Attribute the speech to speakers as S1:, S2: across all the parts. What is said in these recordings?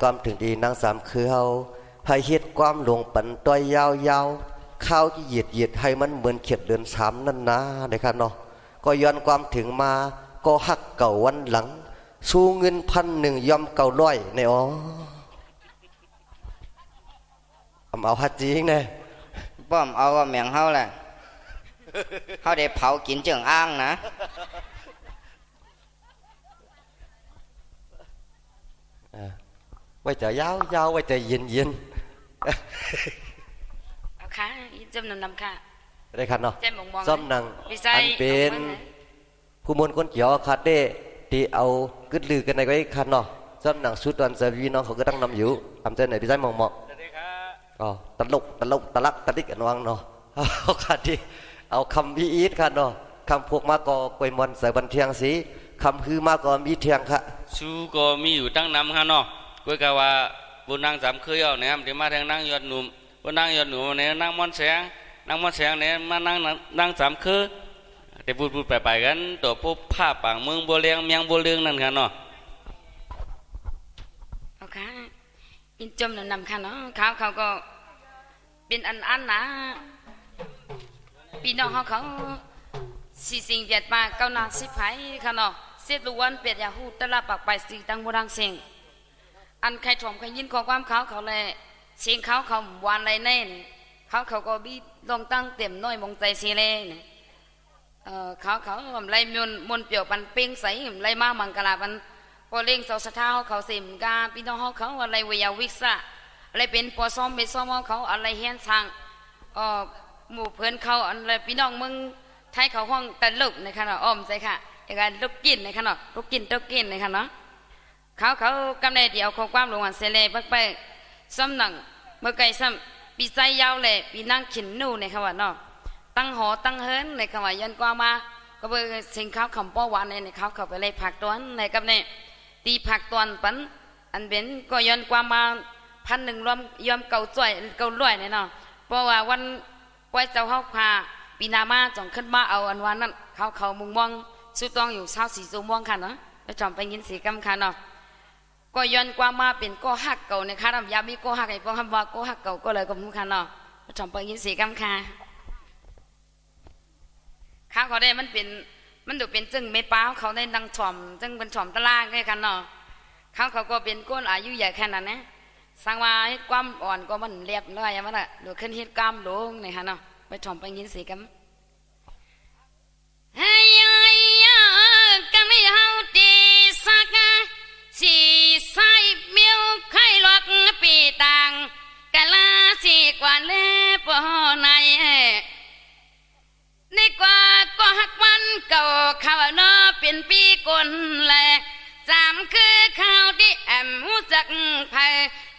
S1: ความถึงดีนางสามคือเฮาให้เฮ็ดความหลงปันต้อยยาวๆข้าวที่เหยียดให้มันเหมือนเขียดเดือนสามนั่นนะนะครับเนาะก็ย้อนความถึงมาก็หักเก่าวันหลังสู้เงิน1,000ยอมเก่าร้อยในอ๋อเอาฮัดจริงเนี่ย
S2: ป้อมเอาว่าแมงเฮาแหละเฮาได้เผากินเจิงอ้างนะ
S1: ไว้จะยาวไว้จะเย็น
S3: เอาค่ะจำนำค่ะ
S1: ได้คันเนาะ
S3: ซ้
S1: อมนังอันเป็นผู้มวลคนเกี่ยวคัดได้ที่เอากึดลือกันในไว้คันเนาะซ้อมนังสุดวันเสาร์น้องเขาก็ตั้งนำอยู่ทำใจไหนพี่ใจมองอ๋อตลกตลักตะดิกกันวังเนาะเอาคันที่เอาคำพี่อีทคันเนาะคำพวกมากอกวยมอนใส่บันเทียงสีคำคือมากอมีเทียงค่ะ
S4: ชูก็มีอยู่ตั้งนำค่ะเนาะกวยกะว่าบนนางสามเคยเอาเนี่ยเดี๋ยวมาทางนางยอดหนุ่มบนนางยอดหนุ่มเนี่ยนางมอนแสงเนี่ยมานั่งสามคือแต่พูดไปกันตัวพวกผ้าปางเมืองบัวเลียงเมียงบัวเลียงนั่นค่ะเนาะ
S3: เอาค่ะอินจมนำค่ะเนาะเขาก็เป็นอันนะพี่น้องเขาสีสิงเดียดมาเก้านาสิบไผ่ค่ะเนาะเสียล้วนเปียดยาหูตละปากไปสีตังโบราณเสียงอันใครถมใครยินข้อความเขาเลยเสียงเขาวานอะไรแน่เขาก็บีลงตั้งเต็มน้อยมองใจสีเล่เขาไล่มนเปียวปันเป้งใสไล่มามังกลาปันพอเล่งเสาสะเท้าเขาเสียมกาพี่น้องเขาอะไรวิยาวิสะอะไรเป็นปอซ้อมเป็นซ้อมเขาอะไรเฮียนสั่งหมู่เพื่อนเขาอะไรพี่น้องมึงไทยเขาห้องตลกในขณะอ้อมใจค่ะอย่างการลูกกินในขณะลูกกินในขณะเขากำเนิดเดียวของความหลงอันเสลปักไปซ้ำหนังเมื่อไก่ซ้ำปีใจยาวเลยปีนั่งขินนู่ในคำว่าเนาะตั้งหอตั้งเฮินในคำว่ายันกว่ามาก็เบอร์สิงเขาคำป้อหวานในเขาไปเลยผักตัวนในกับเนี่ยตีผักตวนปันอันเป็นก็ยันกว่ามา1,000รวมยอมเก่าจ่อยเก่าร้อยเนี่ยเนาะเพราะว่าวันปล่อยเจ้าเขาพาปีนามาจงขึ้นมาเอาอันวันนั้นเขามุงมองสู้ต้องอยู่24 ชั่วโมงค่ะเนาะแล้วจอมไปยินสีกำค่ะเนาะก็ย้อนกว่ามาเป็นก็หักเก่าในค่ะทำยามีก็หักไอ้พวกคำว่าก็หักเก่าก็เลยก็มุงค่ะเนาะแล้วจอมไปยินสีกำค่ะข้าวเขาได้มันดูเป็นจึงเม็ดป้าเขาได้ดังฉ่อมจึงเป็นฉ่อมตะล่างแค่กันเนาะเขาก็เป็นก้นอายุใหญ่แค่นั้นนะสังว่าให้ความอ่อนก็มันเรียบร้อยอย่างนั้นแหละดูขึ้นเฮ็ดกล้ามลงในค่ะเนาะไปฉ่อมไปยินสีกำเฮ้ยกันไม่เฮาดีสักสีใส่เมียวไข่ลวกปีต่างกะลาสีกว่าเล่ปอในนี่กว่าก็หักวันเก่าข้าวเนาะเป็นปีก่อนแลสามคือข้าวที่แอมหูจักไผ่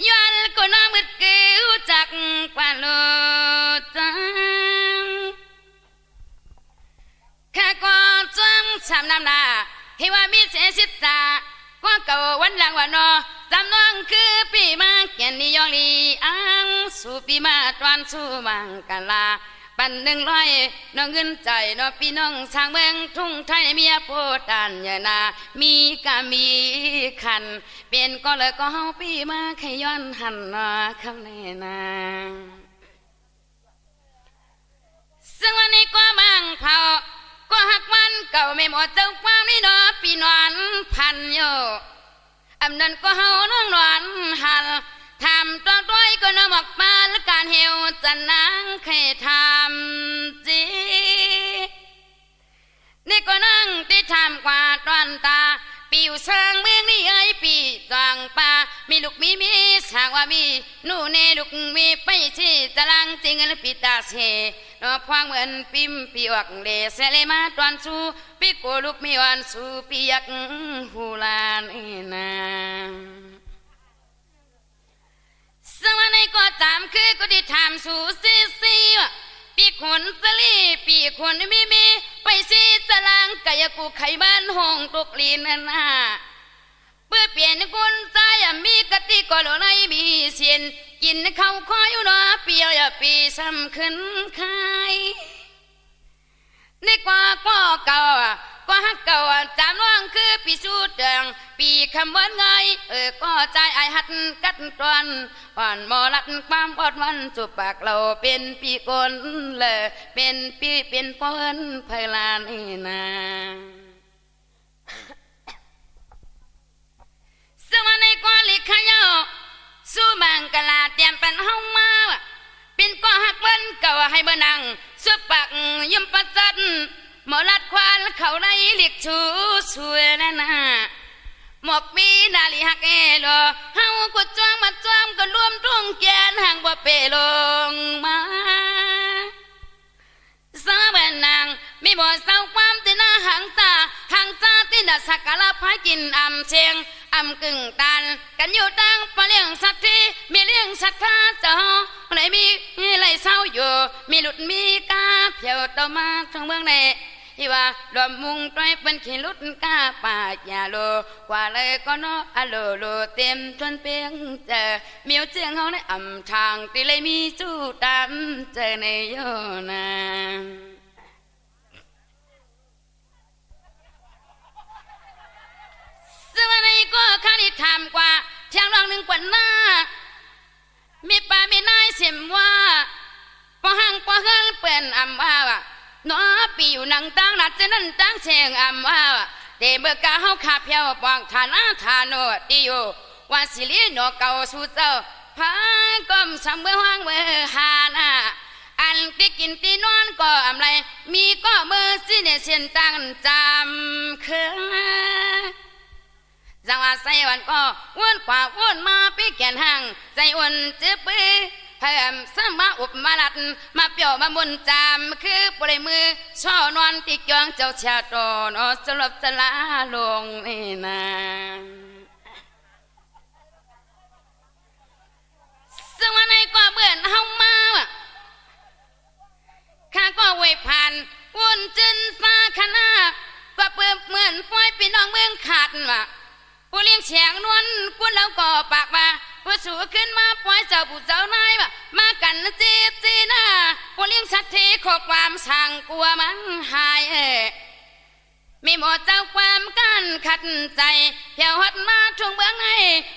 S3: ย้อนก็น้ำมืดกิ้วจักปาโลจังแค่ก็จังสามน้ำนาให้ว่ามีเสียสิตาก็เก่าวันหลังวันนอจำน้องคือปีมาเกียนนิยองลีอังสู่ปีมาตวันสู่มังกาลาปัน100น้องเงินใจน้องพี่น้องทางเมืองทุ่งไทยเมียโพดานยานามีกะมีขันเป็นก็เลยก็เฮาปีมาขย้อนหันนาคำแน่นาซึ่งวันนี้ก็บางเผาก็หักวันเก่าไม่หมดเจ้าความนี่เนาะปีนอนพันโยอำนั้นก็เฮาน้องนอนหันทำตัวด้วยก็น้องบอกมาและการเหี่ยวจะนางใครทำจีนี่ก็นั่งที่ทำกว่าตอนตาปีอยู่สร้างเมืองนี่เอ้ยปีจางป่ามีลูกมีสางว่ามีนู่นเนลูกมีไปที่ตารางจริงแล้วปีตาเสนอพวางเหมือนปิมปีออกเลเสเลมาตอนสู้ปีโกลูกมีวันสู้ปียักหูลานนาสมัยก็ตามคือก็ได้ทำสู่ซีปีขนสลีปีขนมีไปซีตารางกายกูไขบ้านห้องตกลีนนาเพื่อเปลี่ยนคนใจมีกติกาในมีเสียนกินข้าวคอยอยู่นะเปียอย่าปีซ้ำขึ้นคายในกว่าก็เก่า ก็ฮักเก่าจำน้องคือปีสูดเดืองปีคำวันไงก็ใจไอหัดกัดตอนอ่อนมอลัดความอดวันจุบปากเราเป็นปีกนเลยเป็นปีเป็นเปิ้นเพลานนาสมัยในกว่าลิขยาสู้บังกะลาเตรียมเป็นห้องมาเป็นก็หักเบิ้นเก่าให้เบิ้นังสุบปากยิ้มปัดจันหมอลัดควานเขาในเรียกชูสวยนั่นนะหมกมีนาลีหักเอโลเฮาก็จ้องมาจ้องก็รวมทุ่งแกนห่างบ่เปลงมาสาบันนางมีบ่เศร้าความที่หน้าหางตาที่น่ะสักกะละพายกินอำเชียงอำกึ่งตันกันอยู่ตั้งปะเลี้ยงสัตว์ที่มีเลี้ยงสัตว์ท่าเจ้าไหนมีไหลเศร้าอยู่มีหลุดมีกาเพียวต่อมาทั้งเมืองในที่ว่าดอมมุงต้อยเป็นขี้ลุดกาป่าอย่าโลกว่าเลยก็เนาะอะโลโลเต็มทวนเปียงเจอเมียวเจียงเฮาในอำทางที่เลยมีจู้ตามเจอในโยนาสวัสดีก็ข้าที่ถามกว่าเที่ยงรองหนึ่งกว่าหน้ามีป่ามีนายเสียมว่าพอหังพอเฮิรเปิ่นอำว่าน้อปีอยู่นังตั้งนัดจะนั่นตั้งเชียงอำว่าเดเบิกกาเฮาขาเพียวปองฐานะฐานโนติโยว่าสิลีโนเก่าสู่เจ้าพากรมสำเบือห้างเบือหานาอันที่กินที่นอนก็อำไรมีก็เมื่อสิเนเสียนตั้งจำคืนจังว่าใส่วันก็วนกว่าวนมาปีแก่นห่างใจวนเจ็บปื้อเพิ่มสมาอุบมาลัดมาเปี่ยวมามุนจามคือปลายมือช่อนอนติกยองเจ้าชาตอนอสลบสลาลงนี่นาสวัสดีก็เบื่อเฮามาข้าก็เวยผ่านวนจินฟ้าคณะว่าเปิ่มเหมือนปล่อยพี่น้องเมืองขาดว่ะผู้เลี้ยงเฉียงนวลกุนแล้วก็ปากว่าผู้สูขึ้นมาปล่อยเจ้าผู้เจ้านายว่ามากันจีจีน่าผู้เลี้ยงสัตว์ที่ขอความสั่งกลัวมันหายมีหมดเจ้าความกันขัดใจเพียวหัดมาทวงเบื้องใน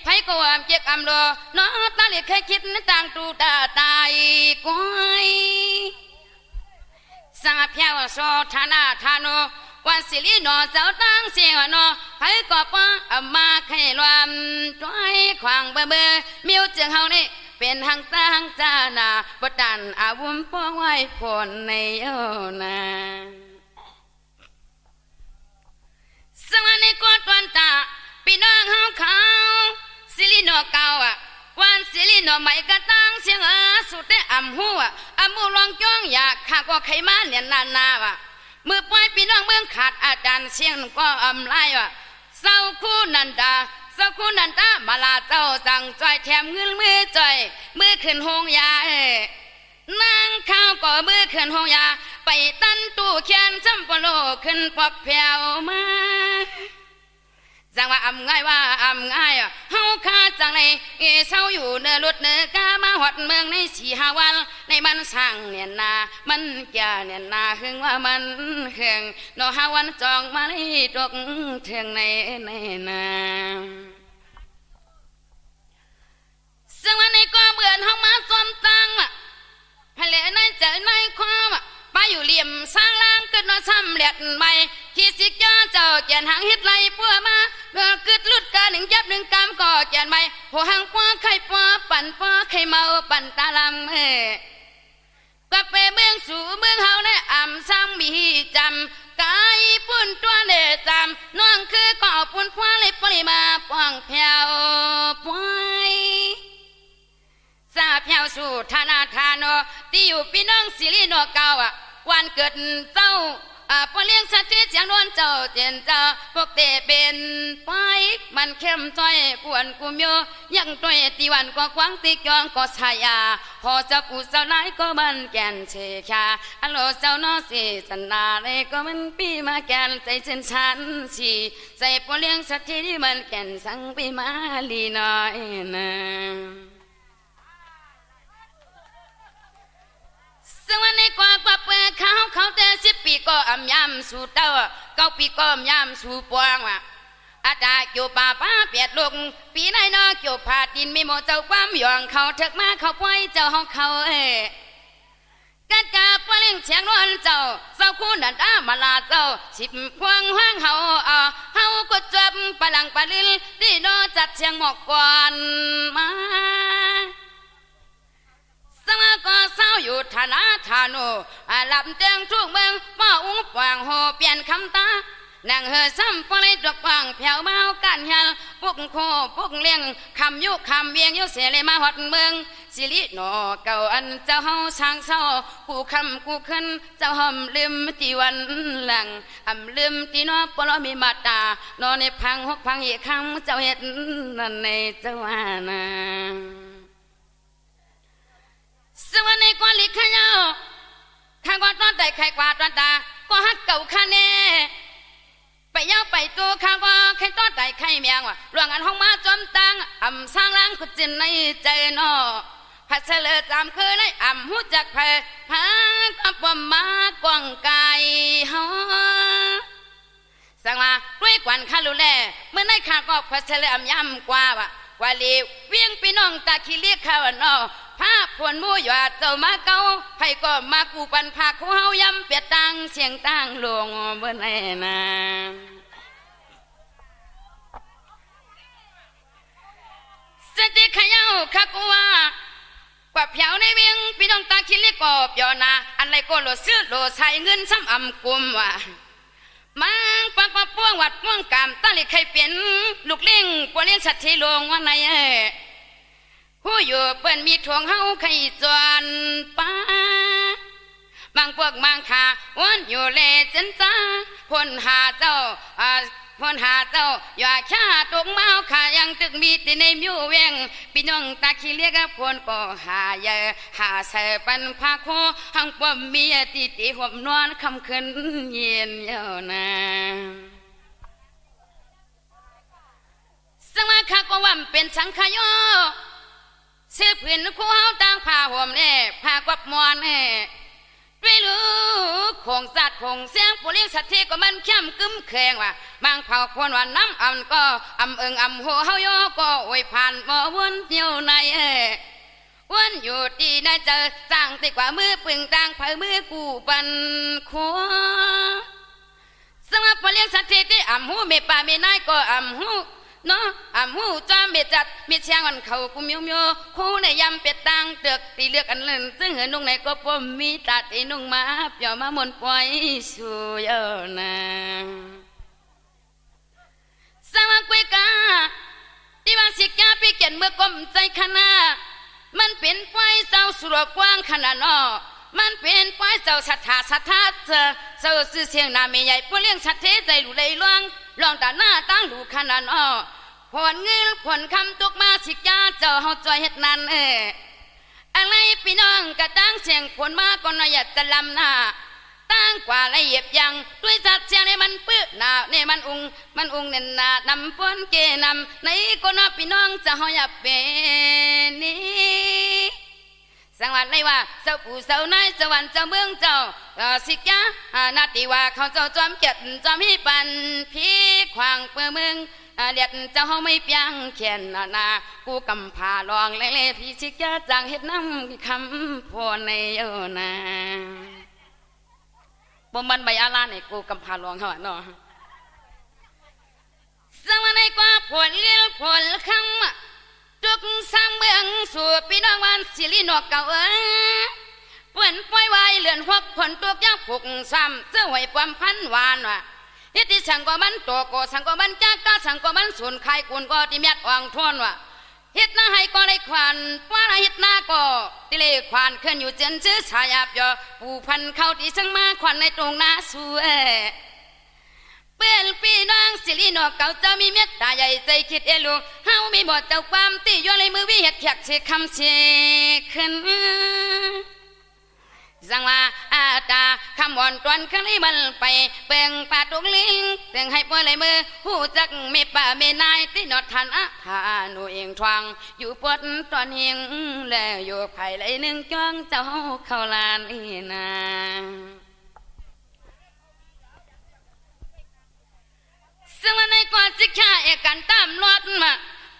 S3: ไพ่กวามเจ็กอำโลน้อตาเลียเคยคิดต่างตูตาตายก้อยสังเพียวโซธานาธาโนวันสิลีนอเจ้าตั้งเสียงนอให้กอบป้ามาให้รวมต้อยขวางเบื่อมิวจึงเฮานี่เป็นหังตั้งจานาบดันอาวุธป้องไว้ผลในโยนาสวัสดีกอดวันตาพี่น้องเฮาเขาสิลีนอเก่าวันสิลีนอใหม่ก็ตั้งเสียงสุดได้อำหัวอำมูลองจ้องอยากข้าก็ไขมาเนี่ยนาวะมือปล่อยพี่น้องเมืองขาดอาจารย์เสียงก็อำไล่ว่าเศร้าคู่นันดาเศร้าคู่นันดามาลาเจ้าสั่งจ่อยแถมเงินมือจ่อยมือขึ้นหงยานางข้าวก็มือขึ้นหงยาไปตั้นตู้เขียนจำปโลขึ้นปอกแผ่วมาจังว่าอำง่ายว่าอำง่ายเฮาคาจังในเศร้าอยู่เนื้อลุดเนื้อกามาหอดเมืองใน4-5 วันในมันสั่งเนี่ยนามันแก่เนี่ยนาหึงว่ามันหึงโน5 วันจองมาในตกเทืองในนาซึ่งวันในก็เบื่อเฮามาจอมตังให้เหลือในใจในความไปอยู่เหลี่ยมสร้างล่างขึ้นมาซ้ำเลียดใหม่ขีดสิกย่อเจ้าเกียนหางฮิตไล่ปัวมาเมื่อกึดลุดกา1 ยับ 1 กำก็เกียนใหม่หัวหางปัวไข่ปัวปั่นปัวไข่เมาปั่นตาลำก็ไปเมืองสู่เมืองเฮาในอ่ำซ้ำมีจำกายปุ่นตัวเนจำน้องคือก่อปุ่นพัวเลยปริมาป้องแผ่วป่วยซาเพียวสู่ธนาธานโนที่อยู่พี่น้องสิริโนเก่าวันเกิดเจ้าพอเลี้ยงสัตว์ที่เสียงนวลเจ้าเจนเจ้าพวกเตเป็นไปมันเข้มจ้อยปวนกุมโยยังตัวตีวันก็ควังติกยองก็ชายาพอจะปูเจ้าไหนก็มันแกนเชชาอัลโหลเจ้าน้อสิสันนาเลยก็มันปีมาแกนใจเช่นฉันสิใส่พอเลี้ยงสัตว์ที่มันแกนสังปีมาลีน้อยนะสวัสดีกว่าเปิดเขาแต่10 ปี ปีก็อำยำสู่เต้า9 ปีก็อำยำสู่ปวงว่ะอาจารย์อยู่ป่าป้าเปียดลูกปีไหนเนาะเกี่ยวผ่าดินมีโมเจ้าความหยองเขาเถิกมาเขาปล่อยเจ้าเขากัดกาปเลี้ยงเชียงนวลเจ้าเจ้าคู่นันดามาลาเจ้าสิบพวงห้างเฮาก็จับปลังปลิลที่โนจัดเชียงหมอกก่อนมาสมัก็เศร้าอยู่ฐานะฐานุลำเตียงทุกเมืองป้าอุ้งปวางโหเปลี่ยนคำตานางเฮอซ้ำปลายดอกปางแผ่วเบากันเฮลปุกโคปุกเลี้ยงคำยุคำเวียงยุเสียเลยมาหดเมืองสิริโนเก่าอันเจ้าเฮาช่างเศร้ากูคำกูขึ้นเจ้าหอมลืมที่วันหลังลืมที่นอปลอมีมาตานอนในพังหกพังอีกคำเจ้าเห็ดนั่นในเจ้าว่านาสวรรค์ในกว่าลิขยาข้างกว่าตอนใดใครกว่าตอนตาก็ฮักเก่าข้าแน่ไปยาวไปตัวข้างว่าใครต้อนใดใครเมียงว่ะหลวงอันห้องมาจอมตังสร้างร่างกุจินในใจนอพัดเฉลยจำคือในหูจักเพหากับบ่มากวางไก่เฮาสั่งมาด้วยกวนข้าลุแลเมื่อในข้าก็พัดเฉลยย้ำกว่าว่ะว่าลีเวียงพี่น้องตาขี้เลียกข้าวนอผ้าพวนมู่หยาเจ้ามาเก้าให้ก็มากูปันพาคู่เฮาย้ำเปียตังเสียงตังหลวงเมื่อไหร่นะสติขยาวข้ากูว่ากว่าเพียวในเวียงพี่น้องตาขี้เลียกก็เปียวนาอะไรก็โหลซื้อโหลใส่เงินซ้ำกุมว่ะมังปากว่าป้วงวัดป้วงกามตั้งเลยใครเป็นลูกเลี้ยงปวเลี้ยงสัตว์ที่ลงว่าไหนผู้อยู่เปิ้นมีทวงเฮาใครจวนป้าบางพวกบางขาวนอยู่เลจันจ้าพนหาเจ้าพนหาเจ้าอย่าชาตกเมาขายังตึกมีติในมิวเวงพี่น้องตาขี้เลียกพนก็หาเยอะหาใส่ปันพาโคหังปมมีติห่มนอนคำคืนเย็นเยานาสมาข้าก็ว่าเป็นสังขยอเสื้อผืนคู่เฮาต่างผ้าห่มเนี่ยผ้ากวับมอนเนี่ยไม่รู้คงสัตว์คงเสียงปุริสัตว์ที่ก็มันเข้มกึ้มแข็งว่ะบางเผ่าคนว่าน้ำก็หัวเฮาโยก็อวยผ่านบ่วนอยู่ในวนอยู่ที่ในเจอสร้างติกว่ามือปึงต่างเผยมือกูปันขัวสมัครปุริสัตว์ที่หูเมป่าเมนายก็หูเนาะหูจ้าเม็ดจัดมีเชียงอันเขากูมิวคู่ในยำเป็ดตังเตือกตีเลือกอันเล่นซึ่งเหินนุ่งในก็ปมมีตัดอีนุ่งมาเปียวมามนปล่อยสู่เยานาสมัครกุยกาที่ว่าสิกาพี่เกียนเมื่อกลมใจขนามันเป็นไฟเจ้าสุรกว้างขนาดนอมันเป็นไฟเจ้าศรัทธาเจ้าสื่อเสียงนาเมียใหญ่ผู้เลี้ยงสัตว์เทใจหลุเลยล่วงลองตาหน้าตั้งดูขนาดผลเงินผลคำตกมาสิกาเจ้าเฮาจอยเฮ็ดนั้นอะไรพี่น้องกระตั้งเสียงผลมาก็น่าอยากจะลำหน้าตั้งกว่าละเอียดยังด้วยสัตว์เสียงในมันปื้อหน้าในมันเน้นหน้านำพ้นเกนำในก็น่าพี่น้องจะเฮาอยากเป็นนี้สังวันเลยว่าเจ้าปู่เจ้านายสวรรค์เจ้าเมืองเจ้าสิกานาติว่าเขาเจ้าจอมเกียรติจอมให้ปันพี่ขวางเปื้อเมืองเด็ดเจ้าเฮาไม่เปียงเขียนนากูกำพาลองเล่พี่สิกาจังเฮ็ดน้ำคำพอในเออนาบ่มันใบอาลาเนี่ยกูกำพาลองเขาเนาะสังวันในกว่าผลเลี้ยผลคำทุกสามเมืองสู่พี่น้องวันสิรินกเก่าเปิ่นปล่อยไว้เลื่อนหกผลตัวย่างผูกซ้ำเสื้อหวยปวมพันวานว่ะเฮ็ดที่สังก็มันโตโกสังก็มันจ้ากาสังก็มันสูญไข่กุนก็ที่เมียดอ่างทวนว่ะเฮ็ดหน้าให้ก็เลยควันว่าเฮ็ดหน้าก็ที่เลยควันขึ้นอยู่เจนซื้อสายาบยอปูพันเข้าที่สังมาควันในตรงหน้าสู้เพื่อนพี่น้องสิรินกเก่าเจ้ามีเมตตาใหญ่ใจคิดลูกเฮามีบทเจ้าความตีย้อนเลยมือวิเหตุเพียกเสกคำเสกขึ้นสังว่าอาตาคำอ่อนตวนขึ้นให้มันไปเปล่งปาตุกลิงเต่งให้ปล่อยเลยมือหูจักเมป่าเมนายที่นอดทันทาหนูเองทวงอยู่ปวดตอนเฮงแล้วอยู่ไผ่เลยหนึ่งจ้องเจ้าเข้าลานอีนา ซึ่งวันในก่อนสิข้าเอกกันตามรถมา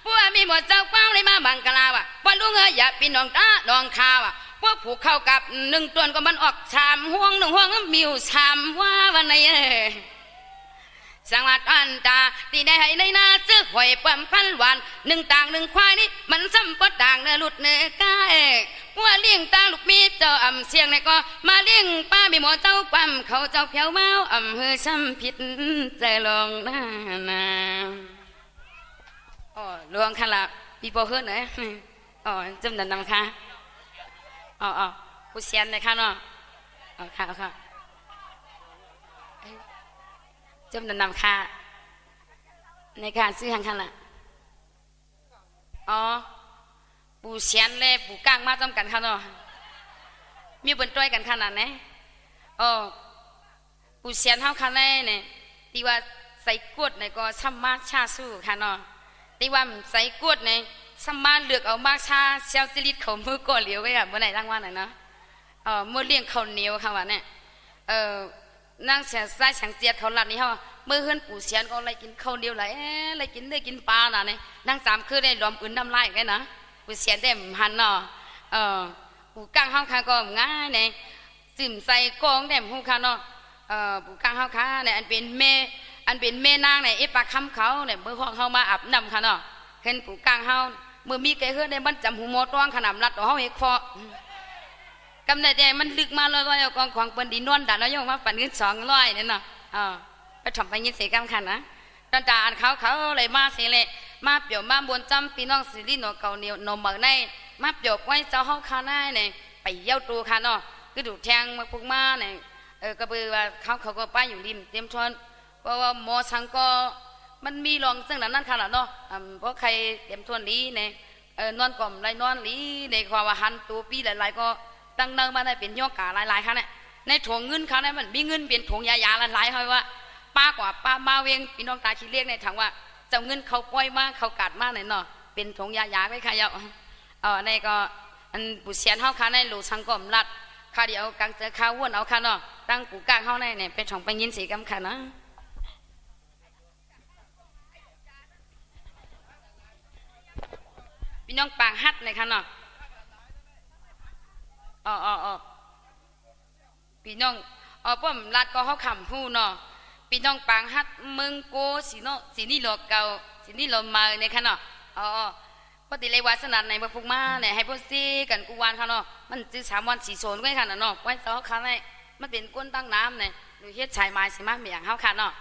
S3: พวกมีหมดเจ้าเป้าเลยมาบังกลาวะว่าลุงอย่าปีน้องตาน้องข่าวะพวกผูกเข้ากับหนึ่งตัวก็มันออกชามห่วงหนึ่งห่วงมิวชามว่าวันไหนสังวัดอันตาตีได้ให้ในนาซื้อหอยปั๊มพันหวานหนึ่งต่างหนึ่งควายนี่มันซ้ำปดต่างเนื้อหลุดเนื้อกายว่าเลี้ยงตาลูกมีเจ้าอ่ำเสียงในก็มาเลี้ยงป้ามีหมอเจ้าปั๊มเขาเจ้าเพียวเมาอ่ำเฮือซ้ำผิดใจลองหน้านาอ๋อลวงค่ะละปีโป้เฮือนไหนอ๋อจำนันนำค่ะอ๋อผู้เสียนเลยค่ะเนาะอ๋อค่ะจำนำนำค่ะในการซื้อหังคันละอ๋อปู่เสียนเลยปู่ก้างมาจำกันค่ะเนาะมีบนต้วยกันขนาดไหนอ๋อปู่เสียนเท่าคันเลยเนี่ยตีว่าใส่กวดเนี่ยก็ซ้ำมาชาสู้ค่ะเนาะตีว่าใส่กวดเนี่ยซ้ำมาเลือกเอามาชาเซลจิลิตเขามือก่อเหลียวไว้อะเมื่อไหร่ร่างว่าไหนเนาะเมื่อเลี้ยงเขาเหนียวค่ะว่าเนี่ยนางเสียสายสังเจียดเขาหลัดนี่ฮะเมื่อเฮือนปู่เสียนก็เลยกินข้าวเดียวเลยเลยกินได้กินปลาน่ะเนี่ยนางสามคือได้รวมอื่นน้ำลายกันนะปู่เสียนได้หันเนาะปู่ก้างห้องคาก็ง่ายเนี่ยจิ้มใส่กองได้หูคาเนาะปู่ก้างห้องคาเนี่ยอันเป็นแม่นางเนี่ยไอ้ปากคำเขาเนี่ยเมื่อห้องเขามาอาบน้ำค่ะเนาะเห็นปู่ก้างเขาเมื่อมีแกเฮือนได้มันจำหูโมต้วงขนำรัดต่อเขาเอกฟอกำเนิดใหญ่มันลึกมาลอยๆกองของเปิ้นดีนวลด่าแล้วยังมาปั่นเงิน200เนี่ยเนาะไปทำไปยินเสียกำคันนะตอนด่าอันเขาเลยมาเสียเลยมาเปี่ยวมาบนจำพี่น้องสิริโนเก่าเหนียวโนเหมือในมาเปี่ยวไว้เจ้าห้องข้าหน้าเนี่ยไปเย้าตูค่ะเนาะก็ดูแทงมาพวกมาเนี่ยก็เบื่อว่าเขาก็ป้าอยู่ริมเตรียมชนเพราะว่าหมอสังก็มันมีรองซึ่งนั้นค่ะเนาะเพราะใครเตรียมชนนี้เนี่ยนอนกล่อมไรนอนลีในความว่าหันตัวปีหลายๆก็ตั้งเนินมาได้เป็นโยกกาหลายๆค่ะเนี่ยในถุงเงินเขาเนี่ยมันมีเงินเป็นถุงยาหลายๆเขาว่าป้ากว่าป้ามาเวงพี่น้องตาคิดเรียกในถามว่าเจ้าเงินเขาปล่อยมาเขากัดมาไหนเนาะเป็นถุงยาไว้ค่ะเยาในก็อันปู่เสียนเขาค่ะในหลูสังกมรัดค่ะเดี๋ยวกังเจอข้าววนเอาค่ะเนาะตั้งปู่กางเขาในเนี่ยเป็นของไปยินสีกำค่ะนะพี่น้องปางฮัดเลยค่ะเนาะพี่น้องป้อมรัดก็เขาขำผู้เนาะพี่น้องปางฮัดเมืองโกสีเนาะสีนี่หลอกเก่าสีนี่หลอกมาในค่ะเนาะพอติเลวาสนาในพวกมาเนี่ยให้พวกซีกันกูวานค่ะเนาะมันจื้อ3 วัน4 โซนไว้ค่ะเนาะไว้ต่อค่ะเนี่ยมันเป็นก้นตั้งน้ำเนี่ยหรือเฮ็ดชายไม้สิมาเมียงเขาค่ะเนาะ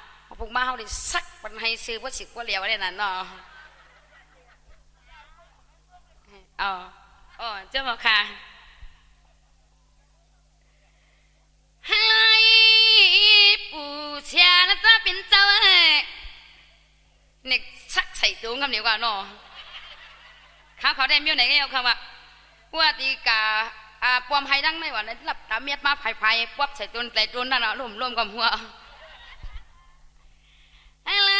S3: พวกมาเขาได้ซักปันให้ซื้อว่าสิกว่าเหลียวอะไรนั่นเนาะเจ้าบอกค่ะให้ปู่เชียแล้วจะเป็นเจ้าเนี่ยชักใส่ตัวคำเดียวกันเนาะเขาได้มีไหนก็เอาคำว่าตีกาปอมไฮดังไม่หวานหลับตาเมียดมาไผ่ป๊บใส่ตัวใส่ตัวนั่นเนาะร่วมกับหัวอะไร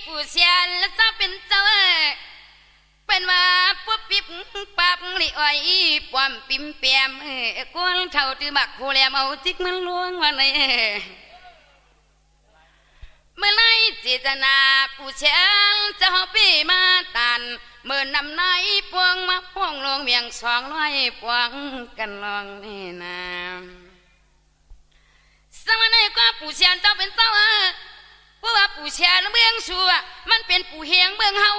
S3: ปู่เชียแล้วจะเป็นเจ้าเป็นว่าปุ๊บปิ๊บปั๊บนี่อ้อยปอมปิ่มเปียมก้นเท่าตื้อบักโคแลมเอาจิกมันล้วงมาเลยเมื่อไรเจตนาผู้เชี่ยวจะหอบปีมาตันเมื่อนำไหนพวงมาพวงลงเมียง200พวงกันลองนี่นะสมัยนี้ก็ผู้เชี่ยวเจ้าเป็นเจ้าเพราะว่าผู้เชี่ยวเมืองชัวมันเป็นผู้เฮียงเมืองเฮา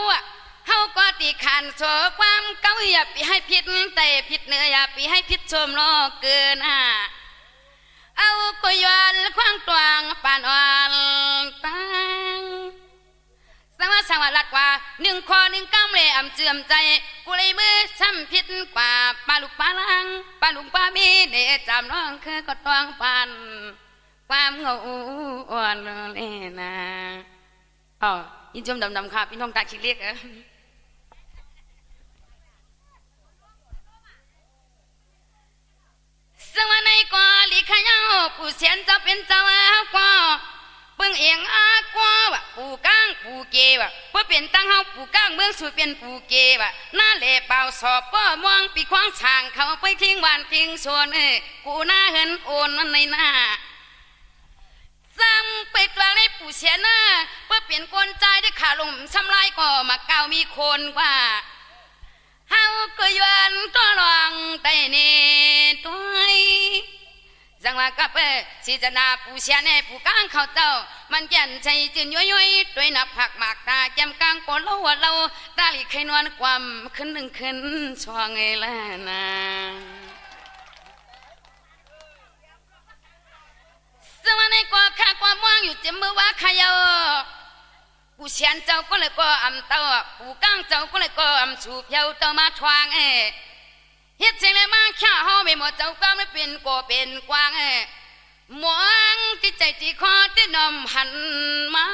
S3: เฮาก็ตีขันโซความเก่าอย่าไปให้ผิดแต่ผิดเนื้ออย่าไปให้ผิดชมโลกเกินเอาก็ย้อนควางตวงปานอ่อนตังสังว่าลัดว่า1 ข้อ 1 กำเลยอำเจือมใจกูเลยมือช้ำผิดกว่าปลาลูกปลาลังปลาลูกปลามีเดจำน้องคือก็ตวงปันความเงาอ่อนเลยนะยินชมดำค่ะพี่น้องตาคิดเรียกสวัสดีก่อลิขยาวผู้เสียนจะเป็นเจ้าก็เบิ่งเองกว่าว่ะผู้ก้างผู้เกว่ะเพื่อเป็นตั้งเฮาผู้ก้างเมืองสู่เป็นผู้เกว่ะหน้าเล่เปล่าสอบป้อมองปีควางช่างเขาไปทิ้งบ้านทิ้งส่วนกูหน้าเห็นโอนนั่นในหน้าส ซ้ำไปกลางในผู้เสียหน้าเพื่อเปลี่ยนกลใจได้ขาลมทำลายก็มาเก่ามีคนกว่าเฮาก็ยวนตัวรองไตเนตัวจังว่ากับสิจนาผู้เสียในผู้กลางเขาเจ้ามันแก่นใจจืนย้อยๆด้วยนับผักหมากตาแก้มกลางปนเราตาลีไขนวลความขึ้นหนึ่งขึ้นช่วงไงล่ะนะสวรรค์ในกว่าข้าความว่างอยู่เจ็บมือว่าขยาผู้เสียนเจ้าก็เลยก็อำเต้าผู้กลางเจ้าก็เลยก็อำสูบเยาเต้ามาทวางเฮ็ดเสียงเลยมาข้าเฮาไม่หมดเจ้าก็ไม่เป็นก็เป็นกวางหมองที่ใจที่คอที่นมหันมา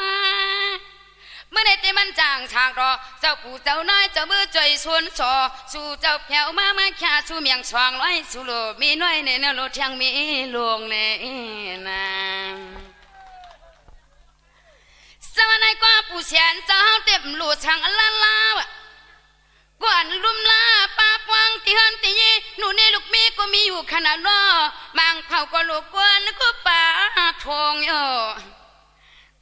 S3: เมื่อใดที่มันจางฉากรอเจ้าผู้เจ้าน้อยเจ้ามือใจสวนสอสู่เจ้าแผ่วมาข้าสู่เมียงสว่างร้อยสู่โลมีน้อยในเนื้อโลเทียงมีลวงในนาสวรรค์ในกว่าผู้เสียนเจ้าเต็มหลุดช่างลาลาวกวนลุมลาปาปวงที่หันที่ยี่หนูนี่ลูกมีก็มีอยู่ขนาดล้อบางเผาก็ลูกกวนก็ป่าทงโย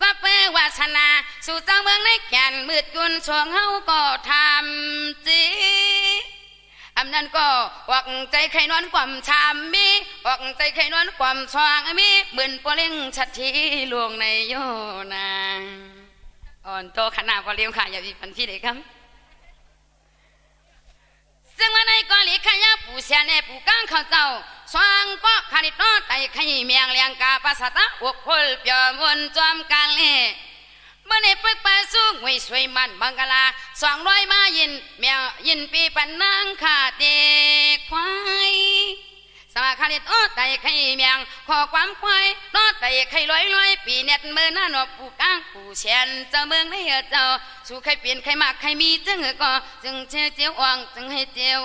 S3: ก็เพื่อวาสนาสู่เจ้าเมืองในแก่นมืดยุนช่วงเฮาก็ทำจีอำนั้นก็ออกใจใครนอนความชามมีออกใจใครนอนความสว่างมีบืนปลิงชัดทีลวงในโยนาอ่อนโตขนาดพอเลี้ยงค่ะอย่ามีพันที่เลยครับซึ่งวันในกอลิขยะผู้เสียในผู้กลางเขาเจ้าสว่างก็ขณิตน้อไตขยีเมียงเลียงกาภาษาตะอกพลเปียวนจอมกันเล่เมื่อในปึกปาสูงไว้สวยมันบังกลา200มายินเมียยินปีปันนางขาเตควายสมาคาริตโอไตไข่เมียงขอความควายนอไตไข่ลอยปีเน็ตมือหน้าหนอบผู้กลางผู้เชียนเจ้าเมืองในเจ้าสู่ใครเปลี่ยนใครมากใครมีจึงก็จึงเจียวอ่องจึงให้เจียว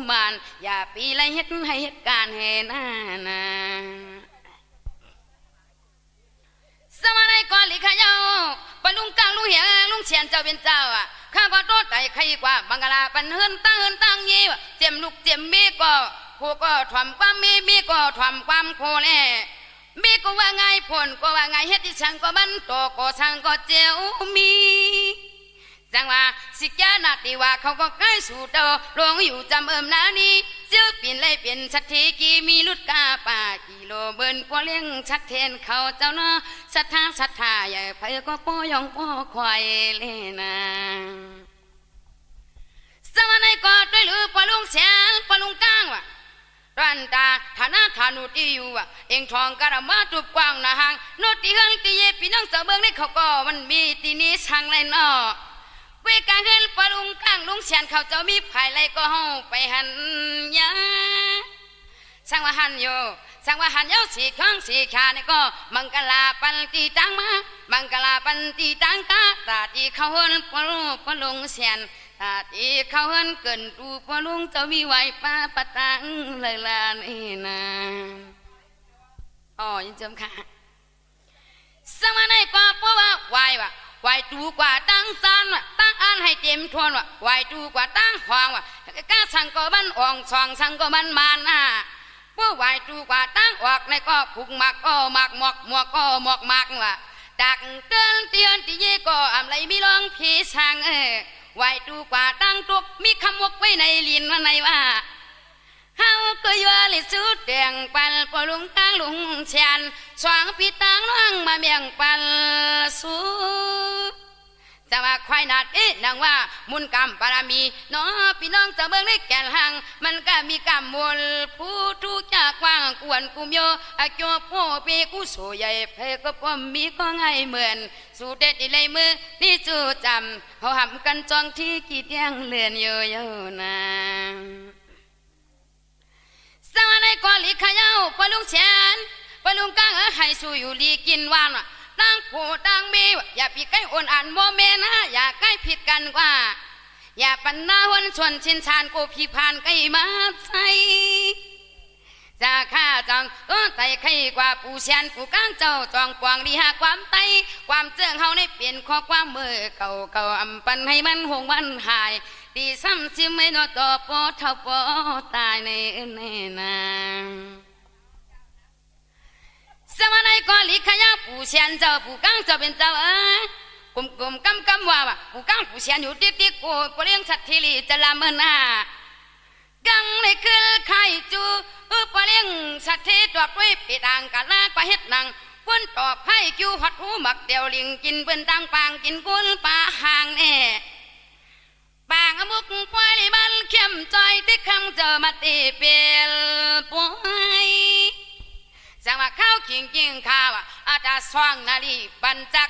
S3: มันอย่าปีไรเฮ็ดให้เหตุการณ์ให้หน้านาสมัยในก่อนลิขยาวปลุงกลางลุงเหียลุงเชียนเจ้าเป็นเจ้าข้าก็โตไตไข่กว่าบังกลาปันเฮินตั้งยี่เจียมลูกเจียมมีก็ผู้ก็ทำความมีก็ทำความโคแล่มีก็ว่าไงผลก็ว่าไงเฮ็ดที่ช่างก็มันโตก็ช่างก็เจียวมีจังว่าสิกานาติว่าเขาก็ใกล้สู่เตาลงอยู่จำนานี้เจ้าเปลี่ยนเลยเปลี่ยนสักทีกี่มีลุดกาป่ากิโลเบิ้นพอเลี้ยงชัดเทนเขาเจ้าเนาะศรัทธาใหญ่ไผก็ป้อยองป้อควายเลยนะสมัยในกอดด้วยหรือปลุงเสียนปลุงก้างว่ะรันตาฐานะฐานุที่อยู่เองทองกระมาตุบกว้างนะหางโนตีเฮงตีเยปีน้องเสเบิงในเขาก็มันมีตีนี้ช่างไรเนาะเวกาเฮนปลุงก้างลุงเสียนเขาเจ้ามีภายไรก็ห้องไปหันยาสังวหันโยสังวหันโยสีข้างสีขานี่ก็มังกลาปันตีตังมามังกลาปันตีตังกาตาตีเขาเฮนปลุงเสียนตาตีเขาเฮินเกินตูปลุงเจ้ามีไหวป้าปะตังเลยลานี่นะอ๋อยังจำค่ะสมัยในกว่าเพราะว่าไหวตูกว่าตั้งซานตั้งอ่านให้เต็มทวนไหวตูกว่าตั้งหองก้าสั่งก็มันอ่องสองสั่งก็มันมานเพราะไหวตูกว่าตั้งออกในก็ผูกหมักก็หมักหมอกก็หมอกหมักจากเตือนที่เย่ก็อำไรมีร้องผีสั่งไหวตูกว่าตั้งตุกมีคำวกไว้ในลิ้นว่าในว่าเฮาก็ยัวลิสุดแดงปันปลุงตั้งลุงเชียนสว่างปีตังน้องมาเมียงปันสูจะว่าควายนัดนางว่ามุนกรรมปารามีน้อพี่น้องจะเบิ่งในแก่นหางมันก็มีกรรมมวลผู้ทุกจากว่างกวนกุมโยอาโจพ่อเปกูโสใหญ่เพก็ป้อมมีก็ง่ายเหมือนสู่เด็ดเลยมือนี่จูจำเขาหำกันจองที่กีดยังเลื่อนโยนะสมัยในกอลิขยาวปลุงเชียนปลุงก้างให้สู่อยู่ลีกินวานตั้งผู้ตั้งมีอย่าปีใกล้อ่อนอันโมเมนะอย่าใกล้ผิดกันกว่าอย่าปันหน้าวันชวนชินชานกูพี่ผ่านใกล้มาใส่จะข้าจังไต่ใครกว่าผู้เชียนผู้ก้างเจ้าจองกวางดีหาความไตความเจืองเฮาในเปลี่ยนข้อความมือเก่าอำปันให้มันหงวันหายดีซ้ำซิไม่นอต่อปอเท่าปอตายในนาส มัยก่อนลิขยาปู่เชียนเจ้าปู่กังเจ้าเป็นเจ้ากลมกำว่าปู่กังปู่เชียนอยู่ติ๊กโกปเลี้ยงสัตว์ทีลีจะลาเมินหน้ากังเลยขึ้นไข่จูปเลี้ยงสัตว์ทีตอกด้วยปีดังกะลากว่าเฮ็ดนังคนตอกให้คิวหัดหูหมักเดียวลิงกินเป็นตังปางกินกุลปลาห่างแน่ปางอมุกปล่อยลิบันเข้มใจที่คำเจอมาตีเปลปวยจังว่าข้าวขิงกิงข้าวอาจจะสว่างนาลีบันจัก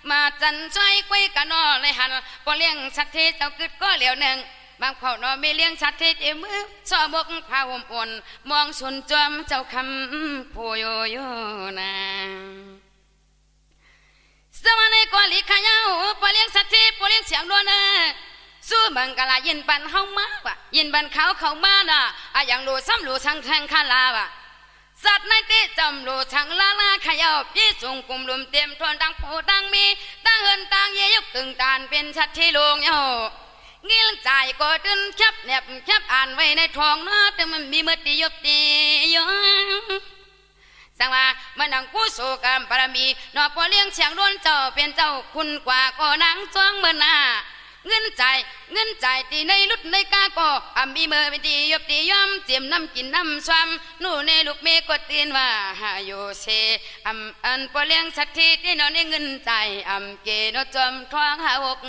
S3: มาจันใจกวยกันนอเลยหันพอเลี้ยงสัตว์ที่เจ้ากึดก็เหลียวหนึ่งบางเผ่านอไม่เลี้ยงสัตว์ที่มือสอบกพาวมอ่อนมองสุนจอมเจ้าคำผู้โยโยนาสมัยก่อนลิขยาวพอเลี้ยงสัตว์ที่พอเลี้ยงเสียงล้วนสู้บังกะลายินปันเฮามาวะยินบันเขามาน่ะอย่างรูซ้ำรูชังแทงคาลาวะสัตว์ในที่จำรูชังลาขยาวพี่จงกุมลุมเต็มทวนดังโพดังมีตั้งเฮินตั้งเยยกตึงตานเป็นชัดที่ลงเยางิ้งใจก็ดึนแคบแนบแคบอ่านไว้ในท้องนะแต่มันมีมือตียบตียสังว่ามันนังกู้โศกรรมปรมีนอพอเลี้ยงเสียงล้วนเจ้าเป็นเจ้าคุณกว่าก็นางจ้องเมื่อนาเงินใจตีในลุดในกาก็มีมือเป็นตียบตีย่อมเจียมน้ำกินน้ำซ้ำนู่นในลูกเมฆก็ตีนว่าโยเซอันพอเลี้ยงสัตว์ที่ที่นอนในเงินใจเกนจอมท้องหาวก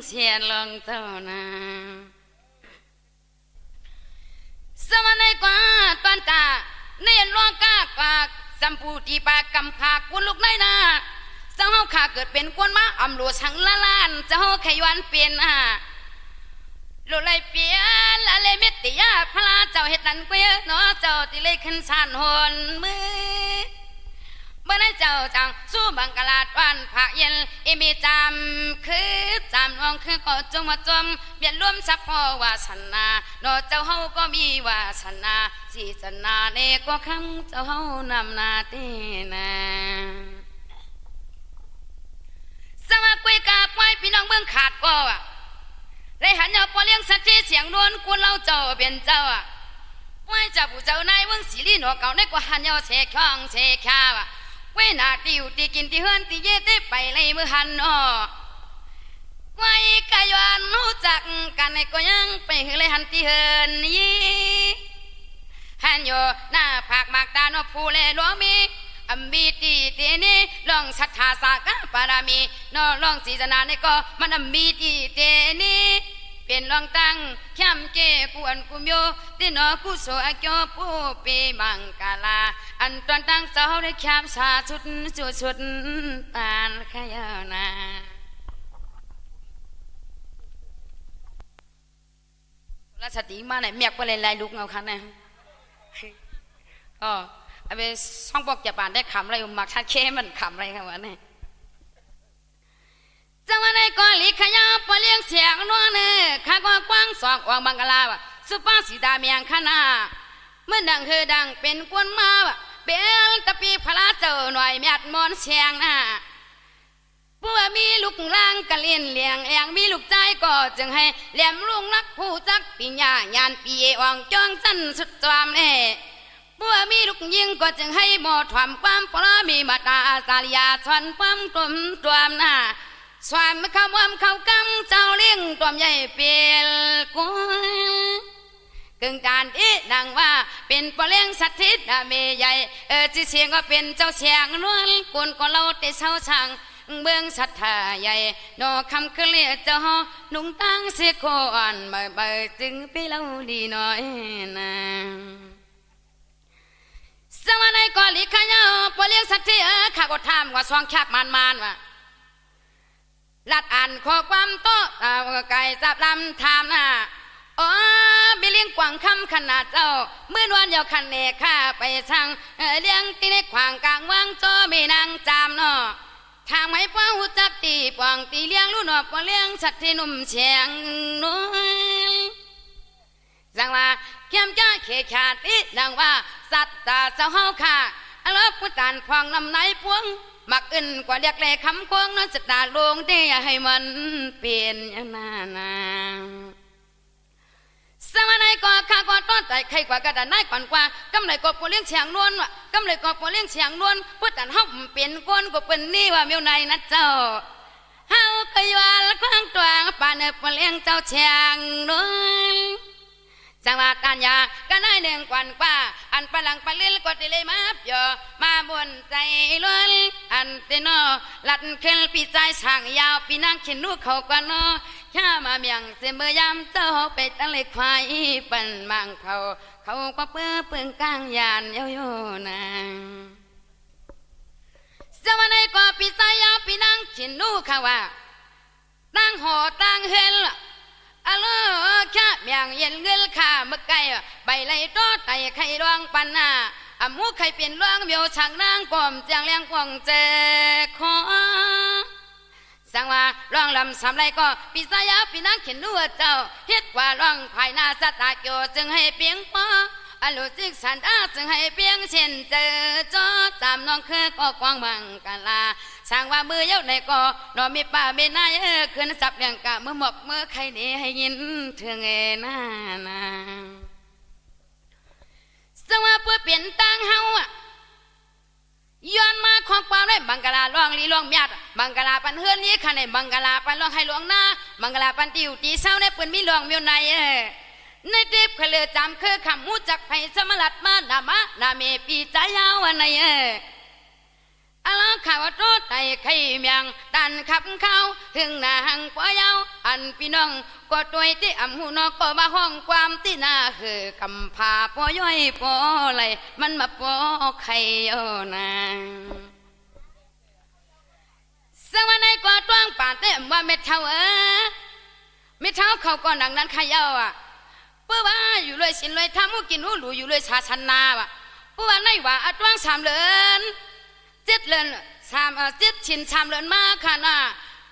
S3: เสียนลงเจ้านาสมัยในกว่าตอนตาเนียนร้องกากว่าสัมปูตีปากกำขากวนลูกในนาเจ้าเฮาข้าเกิดเป็นกวนมาอำลัวสังละลานเจ้าเฮาขยันเปลี่ยนโลเลยเปลี่ยนละเลยเม็ดติยาพระเจ้าเฮ็ดนั่นเกวยเนาะเจ้าติเลยขึ้นสานหนมือเมื่อนั้นเจ้าจังสู้บังกลาดวันพระเย็นมีจำคือจำน้องคือก็จงมาจมเปลี่ยนร่วมสัพพอวาสนาเนาะเจ้าเฮาก็มีวาสนาสีสนาเนก็คำเจ้าเฮานำนาเตนาสมาคุยกาปล่อยพี่น้องเมืองขาดก็ได้หันยาพอเลี้ยงสัตว์ที่เสียงล้วนกุนเล่าเจ้าเป็นเจ้าปล่อยเจ้าผู้เจ้านายเมืองสีลีหนอเก่าในกว่าหันยาเสกข้องเสกข้าวไว้หน้าติวตีกินตีเฮือนตีเย่ตีไปเลยมือหันไว้กายวันรู้จักกันในก็ยังไปเลยหันตีเฮือนยี่หันโยหน้าผากมากตาโนผู้เล่หลวงมีมีตีเตนี่ลองศรัทธาสากะปารามีนอลองศีสนาในก็มันมีตีเตนี่เป็นลองตั้งแคมเกกวนกุมโยตินอกุโสอเกยปูเปมังกาลาอันตอนตั้งเจ้าได้แคมสาสุดปานขยานาราชติมาไหนเมียกไปเลยลายลุกเงาคันนะอ๋อไอ้ซ่องบอกจะบานได้ขำอะไรมักชัดเข้มันขำอะไรครับวะเนี่ยจังวันในก่อนลิขยาปเลี้ยงเสียงนัวเนื้อข้าก็กว้างสองอวงบังกลาวะสุภาษิตาเมียงขนาเมื่อดังคือดังเป็นกวนมาวะเบลตะปีพระเจ้าหน่อยเมียดมอนเสียงนะเพื่อมีลูกล่างกะเลียนเลี้ยงมีลูกใจก็จึงให้เหลี่ยมลุงนักผู้จักปีญายานปีอ่องจ้องสั้นสุดจอมเน่เมื่อมีลูกยิงก็จึงให้หมดความความปรามีมาตาสาลยาชวนความกลมตัวหน้าสวามคำว่ามเขากำเจ้าเลี้ยงตัวใหญ่เปลี่ยนกุกึ่งการที่ดังว่าเป็นปเลี้ยงสัตว์ทิศเมย์ใหญ่จีเสียงก็เป็นเจ้าเสียงนวลกุนก็เราแต่เช้าช่างเบื้องศรัทธาใหญ่นอคำคือเลียเจ้าหนุ่งตั้งเสียโคอ่อนใบจึงไปเล่าดีน้อยนะสมัยในก่อนลิขยาปเลี้ยงสัตว์ที่ข้าก็ทำว่าสว่างคักมันว่าลัดอ่านข้อความโต้ไก่จับลำทำนะอ๋อไปเลี้ยงกวางคำขนาดเจ้าเมื่อวันเยาคันเนข้าไปช่างเลี้ยงตีในขวางกลางว่างโจมีนางจามเนาะทางไม้ป้าหูจักตีปองตีเลี้ยงลูกหนอปเลี้ยงสัตว์ที่นุ่มเชียงนุ่นจังว่าเข้มจ้าเขขาดอีดังว่าสัตว์ตาเจ้าเฮาค่ะอารมณ์พุทธานพองนำไหนพวงมักอื่นกว่าเรียกเลยคำควงนั้นจะตาลงได้ให้มันเปลี่ยนอย่างนั้นสมัยไหนก็ข้าก็ต้น แต่ใครกว่ากระดานนายก่อนกว่ากำไรก็ปวเลี้ยงเฉียงนวลว่ะกำไรก็ปวเลี้ยงเฉียงนวลพูดแต่ห้องเปลี่ยนก้นก็เป็นนี่ว่าเมียวในนะเจ้าเฮาเคยว่าละครั้งตัวป่านเนปวเลี้ยงเจ้าเฉียงนวลจังหวะการยาก็ได้หนึ่งกวนกว่าอันปลังปลิลกดดิเลยมาเยอะมาบนใจล้วนอันเตโนลัดขึ้นปีใจช่างยาวปีนั่งขินลูกเขากวนอข้ามาเมียงเสมอยามเจ้าไปตั้งเล็กควายปั่นมังเขาก็เปื้อเปื้องกลางยานโยโย่นางสวรรค์ก็ปีใจยาวปีนั่งขินลูกเขาว่าตั้งหอตั้งเฮลอะโลข้าเมียงเย็นเงลข้าเมื่อไก่ใบไหลโตไตไข่รวงปันนาอามูไข่เปลี่ยนรวงเมียวช่างนางปอมเจียงเลี้ยงกวงเจคอสังว่าร้องลำสามไรก็ปีศาจปีนังเขียนนัวเจ้าเฮ็ดว่าร้องภายหน้าสตาเกียวจึงให้เปียงปออโลจิกสันอาจึงให้เปียงเช่นเจอจอตามน้องคือก็กวางบังกันลาช่างว่ามือเย้าในก็นอมีป่าไม่น่าขึ้นสับเลี้ยงกะเมื่อหมกเมื่อใครนี้ให้ยินเถื่องเอนาสังว่าเพื่อเปลี่ยนตั้งเฮาอ่ะย้อนมาของความได้บังกลาล่องลีล่องเมียดบังกลาปันเฮือนนี้ขันในบังกลาปันล่องให้หลวงหน้าบังกลาปันติวตีเศร้าในปืนมีหลวงเมียวในในเด็บเขาเลยจำคือคำมูจักไผ่สมลัดมานาเมปีใจยาววันในอาลาข่าวโตไตไข่เมียงดันขับเข้าถึงหน้าหังปอยาวอันพี่น้องก็ตัวที่อำหูนอกก็มาห้องความที่หน้าคือกำพาปอย่อยปอไหลมันมาปอไข่โอนางสวรรค์ในกว่าต้วงป่าเต็มว่าเม็ดเท่าเม็ดเท่าเขาก็ดังนั้นขยาวอ่ะเพื่อว่าอยู่เลยสินเลยทำมุกินหูหลูอยู่เลยชาชันนาว่ะเพื่อว่าในว่าต้วงสามเลือนเจ็ดเลือนเจ็ดชินสามเลือนมาค่ะน่ะ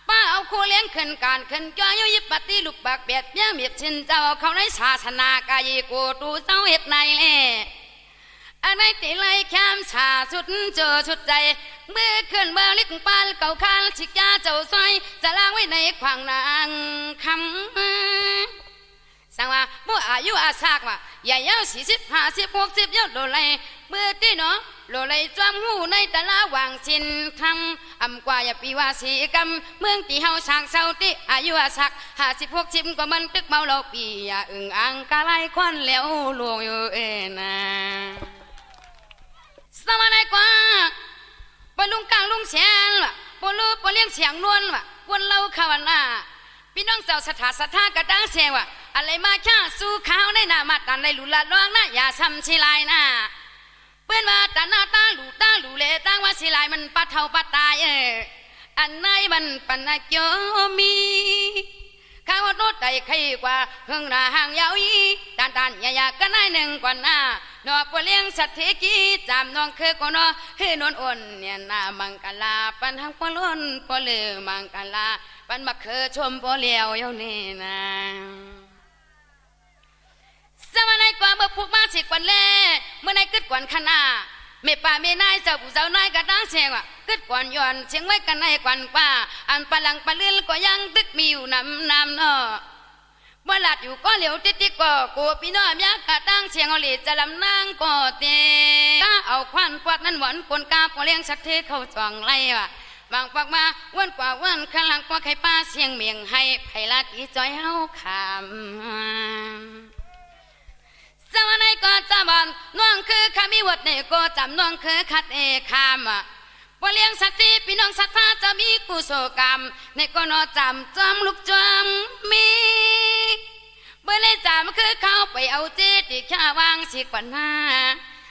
S3: ป้าเอาโคเลี้ยงขึ้นการขึ้นจ้อยยิบปฏิลุกบักเบียดเบี้ยเมียดชินเจ้าเขาในศาสนากายโกตูเจ้าเฮ็ดในเล่อันไหนตีไล่แคมชาสุดเจอสุดใจเมื่อขึ้นเมื่อลิกปาลเก่าคานชิกยาเจ้าซอยจะล้างไว้ในขวางนางคำสั่งว่าเมื่ออายุอาสากว่าใหญ่ยาว40 50 60ยอดโดไลเมื่อที่เนาะโลไลจวมหูในแต่ละวางสินคำอำกว่าอย่าปีว่าสีกำเมืองที่เฮาสร้างเศร้าที่อายุอาสัก50 60ก็มันตึกเมาเราปีอย่าอึ่งอ่างกะไลควันแล้วลวงอยู่นาสมัยไหนกว่าปลุงกลางลุงเสียงล่ะปลูปเลี้ยงเสียงนวลว่ะวนเล่าข่าวหน้าพี่น้องเจ้าสถาสถากระดังเสียว่ะอะไรมาข้าสู้ข้าวในหน้ามาตันในหลุละร้องนะอย่าซ้ำชิลายนะเพื่อนว่าตาหน้าตาหลูเลตั้งว่าชิลายมันปัดเท่าปัดตายอันไหนมันปันเกี่ยวมีข้าวโน้ตใจใครกว่าเพิ่งหน้าห่างยาวอีตันอย่ากันได้หนึ่งกว่าหน้านอปเลี้ยงสัตว์เทกีจำน้องคือคนอให้นวลอ่อนเนี่ยนามังกลาปันหังปล้นปลือมังกลาปันมาเคยชมปเลี้ยวเยานี่นะสมัยไหนกว่าเมื่อพูกมาสิกวันเล่เมื่อไหนกึดกวนขนาเมื่อป่าเมื่อนายเจ้าผู้เจ้านายกระดังเสียงว่ากึดกวนย้อนเสียงไว้กันในกวนป่าอันปลังปลื่นก็ยังตึกมีอยู่น้ำเนาะว่าหลัดอยู่ก็เหลียวติดก็กูพี่น้องยักกระตั้งเสียงเอาเหลีจะลำนางก็เตะเอาควันปวดนั้นหวานคนกาพอเลี้ยงสักเทเขาจ่องไล่ว่ะบางปากมาวันกว่าวันข้างหลังกว่าไข่ป้าเสียงเมียงให้ไผ่ลาตีจอยเฮาขำสวัสดีก็จำบันน้องคือขามีวัดเนี่ยก็จำน้องคือคัดคำพอเลี้ยงสัตว์ที่พี่น้องศรัทธาจะมีกุศลกรรมในก็นอจำลูกจำมีเมื่อเลยจำคือเขาไปเอาเจดีย์แค่วางสิกว่าหน้า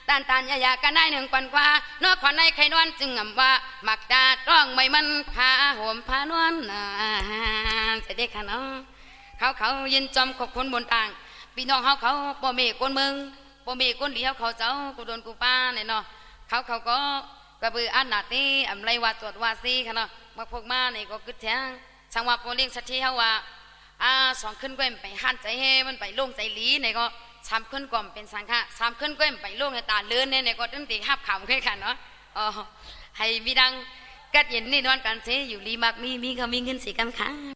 S3: ตันยากันได้หนึ่งกว่านอกขอนในไข่นวลจึงงำว่ามักดาต้องไม่มันพาห่มพานวลจะได้ค่ะน้องเขายินจอมขบคนบนต่างพี่น้องเขาบ่มีคนเมืองบ่มีคนเดียวเขาเจ้ากูโดนกูป้าเนี่ยเนาะเขาก็กระบืออันหนาตีอำไรว่าตรวจว่าซีค่ะเนาะมาพวกมาเนี่ยก็กึศแท้งสังว่าโปเลี้ยงสัตว์ที่เขาว่าสองขึ้นก้มไปหันใจเฮมันไปลงใจหลีเนี่ยก็สามขึ้นก่อมเป็นสังฆะสามขึ้นก้มไปลงในตาเลื่อนเนี่ยก็ตั้งแต่ห้าบขำขึ้นค่ะเนาะให้มีดังกัดเย็นนี่นอนกันเสียอยู่ลีมากมีเขามีเงินสีกันค่ะ